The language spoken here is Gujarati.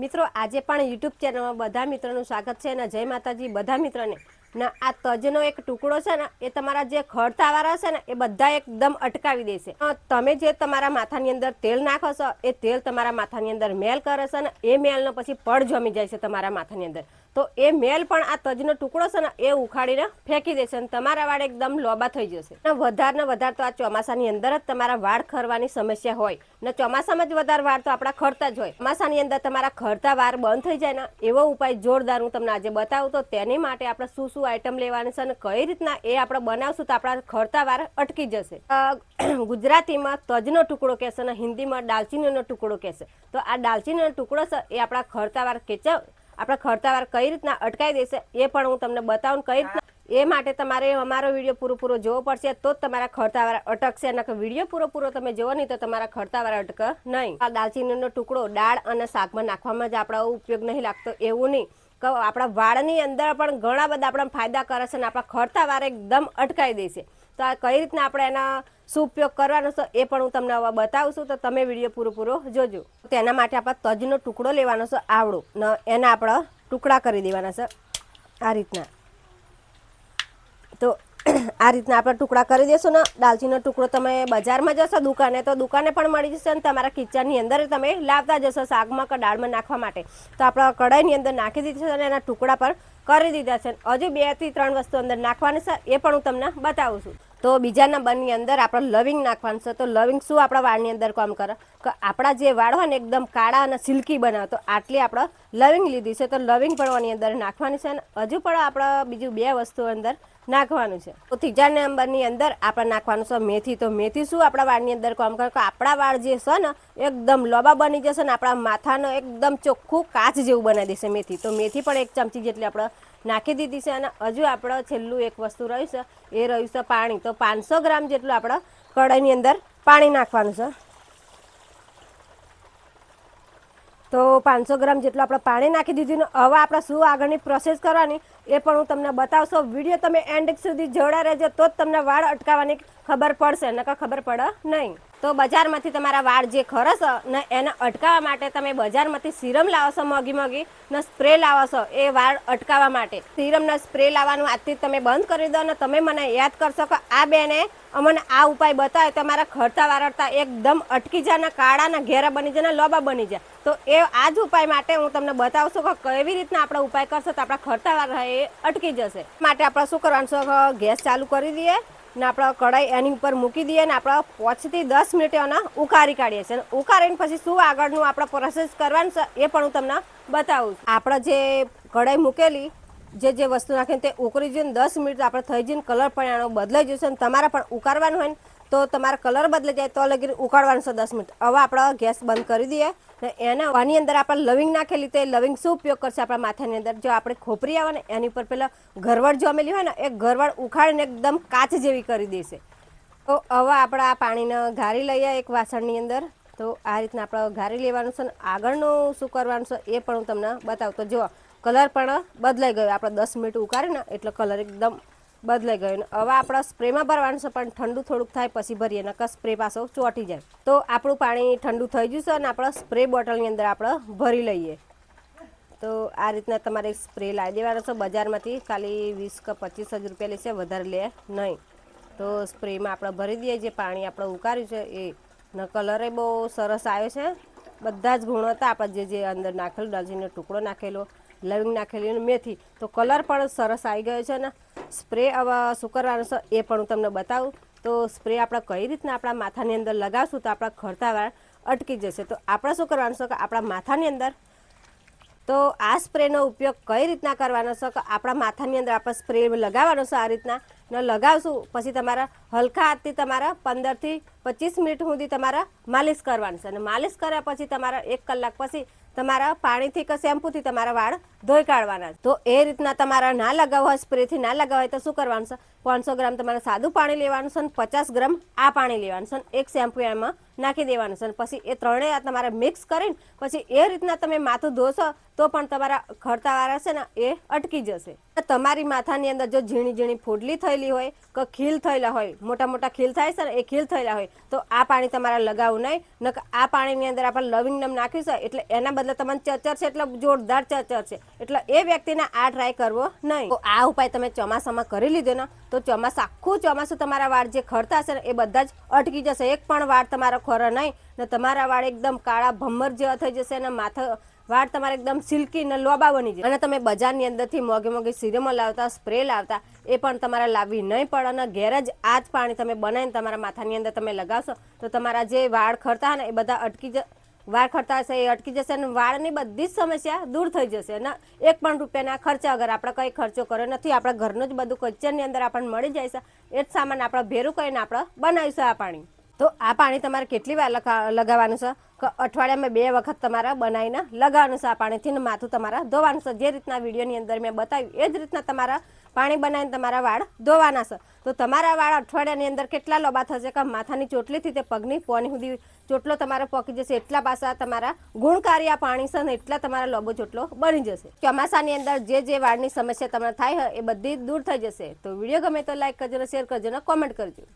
મિત્રો આજે પણ YouTube ચેનલમાં બધા મિત્રોનું સ્વાગત છે અને જય માતાજી બધા મિત્રોને ના આ તજનો એક ટુકડો છે ને એ તમારા જે ખડતાવાળા છે ને એ બધા એકદમ અટકાવી દેશે તમે જે તમારા માથાની અંદર તેલ નાખો છો એ તેલ તમારા માથાની અંદર મેલ કરે છે ને એ મેલનો પછી પડ જમી જાય છે તમારા માથાની અંદર તો એ મેલ પણ આ તજનો ટુકડો છે ને એ ઉખાડીને ફેંકી દેશે અને તમારા વાળ એકદમ લોબા થઈ જશે વધારે ને વધારે તો આ ચોમાસાની અંદર જ તમારા વાળ ખરવાની સમસ્યા હોય ને ચોમાસામાં જ વધારે વાળ તો આપણા ખરતા જ હોય ચોમાસાની અંદર તમારા ખરતા વાળ બંધ થઈ જાય ને એવો ઉપાય જોરદાર હું તમને આજે બતાવું તો તેની માટે આપણે શું આઈટમ લેવાની છે અને કઈ રીતના એ આપણે બનાવશું તો આપણા ખરતા વાળ અટકી જશે ગુજરાતીમાં તજનો ટુકડો કહેશે અને હિન્દીમાં દાલચીનીનો ટુકડો કહેશે તો આ દાલચીનીનો ટુકડો છે એ આપણા ખરતા વાળ આપણા ખરતા વાળ કઈ રીતના અટકાઈ દેશે એ પણ હું તમને બતાવું કઈ રીતના એ માટે તમારે અમારો વિડીયો પૂરો જોવો પડશે તો જ તમારા ખરતા વાળ અટકશે અને વિડીયો પૂરો તમે જોવો નહીં તો તમારા ખરતા વાળ અટકે નહીં આ દાલચીનીનો ટુકડો દાળ અને શાકમાં નાખવામાં જ આપણો ઉપયોગ નહીં લાગતો એવું નહીં આપણા વાળની અંદર પણ ઘણા બધા આપણા ફાયદા કરે છે અને આપણા ખરતા વાળ એકદમ અટકાઈ દેશે તો આ કઈ રીતના આપણે એના શું ઉપયોગ કરવાનો છે એ પણ હું તમને હવે બતાવું છું તો તમે વિડીયો પૂરો જોજો તેના માટે આપણે તજનો ટુકડો લેવાનો છે આવડો ને એના આપણે ટુકડા કરી દેવાના છે આ રીતના તો આ રીતના આપણે ટુકડા કરી દેશો ને દાલચીનો ટુકડો તમે બજારમાં જશો દુકાને તો દુકાને પણ મળી જશે અને તમારા કિચનની અંદર તમે લાવતા જશો શાકમાં કે દાળમાં નાખવા માટે તો આપણે કઢાઈની અંદર નાખી દીધી છે અને એના ટુકડા પર કરી દીધા છે હજુ 2 થી 3 વસ્તુ અંદર નાખવાની છે એ પણ હું તમને બતાવું છું તો બીજા નંબરની અંદર આપણે લવિંગ નાખવાનું છે તો લવિંગ શું આપણા વાળની અંદર કામ કરે કે આપણા જે વાળ હોય ને એકદમ કાળા અને સિલ્કી બનાવે તો આટલી આપણે લવિંગ લીધી છે તો લવિંગ પણ આની અંદર નાખવાની છે અને હજુ પણ આપણે બીજું 2 વસ્તુ અંદર નાખવાનું છે તો ત્રીજા નંબરની અંદર આપણે નાખવાનું છે મેથી તો મેથી શું આપણા વાળની અંદર કામ કરે કે આપણા વાળ જે છે ને એકદમ લોબા બની જશે ને આપણા માથાનો એકદમ ચોખ્ખું કાચ જેવું બનાવી દેશે મેથી તો મેથી પણ 1 ચમચી જેટલી આપણે નાખી દીધી છે અને હજુ આપણે છેલ્લું એક વસ્તુ રહ્યું છે એ રહ્યું છે પાણી તો 500 ગ્રામ જેટલું આપણે કઢાઈની અંદર પાણી નાખવાનું છે તો 500 ગ્રામ જેટલું આપણે પાણી નાખી દીધું હવે આપણે શું આગળની પ્રોસેસ કરવાની એ પણ હું તમને બતાવશો વિડીયો તમે એન્ડ સુધી જોડા રહેજો તો જ તમને વાળ અટકાવવાની ખબર પડશે નકર ખબર પડે નહીં તો બજારમાંથી તમારા વાળ જે ખરસ ને એને અટકાવવા માટે તમે બજારમાંથી સિરમ લાવો છો મોગી ને સ્પ્રે લાવો છો એ વાળ અટકાવવા માટે સિરમના સ્પ્રે લાવવાનું આજથી તમે બંધ કરી દો ને તમે મને યાદ કરશો કે આ બેને અમને આ ઉપાય બતાવ્યો તમારા ખરતા વાળતા એકદમ અટકી જાય ને કાળા ને ઘેરા બની જાય ને લોબા બની જાય તો એ આ જ ઉપાય માટે હું તમને બતાવશું કે કેવી રીતના આપણે ઉપાય કરશો તો આપણા ખરતા વાળ એ અટકી જશે માટે આપણે શું કરવાનું છે ગેસ ચાલુ કરી દઈએ ને આપણે કઢાઈ એની ઉપર મૂકી દઈએ ને આપણે 5 થી 10 મિનિટ એના ઉકાળી કાઢીએ છીએ ઉકાળીને પછી શું આગળનું આપણે પ્રોસેસ કરવાનું છે એ પણ હું તમને બતાવું આપણે જે કઢાઈ મૂકેલી જે વસ્તુ નાખીને તે ઉકળી જઈને 10 મિનિટ આપણે થઈ જઈને કલર પણ એનો બદલાઈ જશે અને તમારે પણ ઉકાળવાનું હોય ને તો તમારા કલર બદલાઈ જાય તો લગી ઉકાળવાનું છે 10 મિનિટ હવે આપણે ગેસ બંધ કરી દઈએ ને એના આની અંદર આપણે લવિંગ નાખેલી તો લવિંગ શું ઉપયોગ કરશે આપણા માથાની અંદર જો આપણે ખોપરી આવે ને એની ઉપર પેલા ગરવડ જમેલી હોય ને એ ગરવડ ઉખાડીને એકદમ કાચ જેવી કરી દેશે તો હવે આપણે આ પાણીને ગાળી લઈએ એક વાસણની અંદર તો આ રીતના આપણે ગાળી લેવાનું છે ને આગળનું શું કરવાનું છે એ પણ હું તમને બતાવું તો જો કલર પણ બદલાઈ ગયો આપણે 10 મિનિટ ઉકાળીને એટલે કલર એકદમ બદલાઈ ગયો ને હવે આપણે સ્પ્રેમાં ભરવાનું છે પણ ઠંડુ થોડુંક થાય પછી ભરીએ નકર સ્પ્રે પાછો ચોંટી જાય તો આપણું પાણી ઠંડુ થઈ ગયું છે અને આપણે સ્પ્રે બોટલની અંદર આપણે ભરી લઈએ તો આ રીતના તમારે સ્પ્રે લાવી દેવાનો છે બજારમાંથી ખાલી 20 કે 25 રૂપિયા લેશે વધારે લે નહીં તો સ્પ્રેમાં આપણે ભરી દઈએ જે પાણી આપણે ઉકાળ્યું છે એ ને કલરે બહુ સરસ આવ્યો છે બધા જ ગુણો હતા આપણે જે અંદર નાખેલું દાલચીનો ટુકડો નાખેલો લવિંગ નાખેલી અને મેથી તો કલર પણ સરસ આવી ગયો છે ને સ્પ્રે હવે શું કરવાનું છે એ પણ હું તમને બતાવું તો સ્પ્રે આપણે કઈ રીતના આપણા માથાની અંદર લગાવશું તો આપણા ખરતા વાળ અટકી જશે તો આપણે શું કરવાનું છે કે આપણા માથાની અંદર તો આ સ્પ્રેનો ઉપયોગ કઈ રીતના કરવાનો છે કે આપણા માથાની અંદર આપણે સ્પ્રે લગાવવાનો છે આ રીતના ને લગાવશું પછી તમારા હલકા હાથથી તમારા 15 થી 25 મિનિટ સુધી તમારા માલિશ કરવાનું છે અને માલિશ કર્યા પછી તમારા 1 કલાક પછી તમારા પાણીથી કે શેમ્પૂથી તમારા વાળ ધોઈ કાઢવાના. તો એ રીતના તમારા ના લગાવવા હોય, સ્પ્રેથી ના લગાવવા હોય તો શું કરવાનું છે, 500 ગ્રામ તમારે સાદું પાણી લેવાનું છે અને 50 ગ્રામ આ પાણી લેવાનું છે અને એક શેમ્પુ એમાં નાખી દેવાનું છે. પછી એ ત્રણેય તમારે મિક્સ કરીને પછી એ રીતના તમે માથું ધોશો તો પણ તમારા ખરતાવાળા છે ને એ અટકી જશે. તમારી માથાની અંદર જો ઝીણી ઝીણી ફોડલી થયેલી હોય કે ખીલ થયેલા હોય, મોટા મોટા ખીલ થાય છે ને એ ખીલ થયેલા હોય તો આ પાણી તમારે લગાવવું નહીં. નકર આ પાણીની અંદર આપણે લવિંગ નમ નાખ્યું છે એટલે એના બદલે તમને ચચર છે, એટલે જોરદાર ચચર છે, એટલે એ વ્યક્તિને આ ટ્રાય કરવો નહીં. તો આ ઉપાય તમે ચોમાસામાં કરી લીધો ને તો આખું ચોમાસું તમારા વાળ જે ખરતા હશે ને એ બધા જ અટકી જશે. એક પણ વાળ તમારો ખરો નહીં ને તમારા વાળ એકદમ કાળા ભમ્મર જેવા થઈ જશે અને વાળ તમારે એકદમ સિલ્કી ને લોબા બની જાય. અને તમે બજારની અંદરથી મોંઘી મોંઘી સિરમો લાવતા, સ્પ્રે લાવતા, એ પણ તમારે લાવવી નહીં પડે. અને ઘેર જ આ જ પાણી તમે બનાવીને તમારા માથાની અંદર તમે લગાવશો તો તમારા જે વાળ ખરતા ને એ બધા વાળ ખરતા હશે એ અટકી જશે અને વાળની બધી જ સમસ્યા દૂર થઈ જશે. અને એક પણ રૂપિયાના ખર્ચા વગર આપણે કંઈ ખર્ચો કર્યો નથી. આપણા ઘરનું જ બધું કિચનની અંદર આપણને મળી જાય છે. એ જ સામાન આપણે ભેરું કરીને આપણે બનાવીશું આ પાણી. તો આ પાણી તમારે કેટલી વાર લગાવવાનું છે કે અઠવાડિયામાં 2 વખત તમારે બનાવીને લગાવવાનું છે. આ પાણીથી માથું તમારે ધોવાનું છે. જે રીતના વિડીયોની અંદર મેં બતાવ્યું એ જ રીતના તમારા પાણી બનાવીને તમારા વાળ ધોવાના છે. તો તમારા વાળ અઠવાડિયાની અંદર કેટલા લોબા થશે કે માથાની ચોટલીથી તે પગની પોની સુધી ચોટલો તમારે પકી જશે. એટલા પાછા તમારા ગુણકારી આ પાણી છે ને એટલા તમારા લોબો ચોટલો બની જશે. ચોમાસાની અંદર જે વાળની સમસ્યા તમને થાય એ બધી દૂર થઈ જશે. તો વિડીયો ગમે તો લાઈક કરજો, શેર કરજો ને કોમેન્ટ કરજો.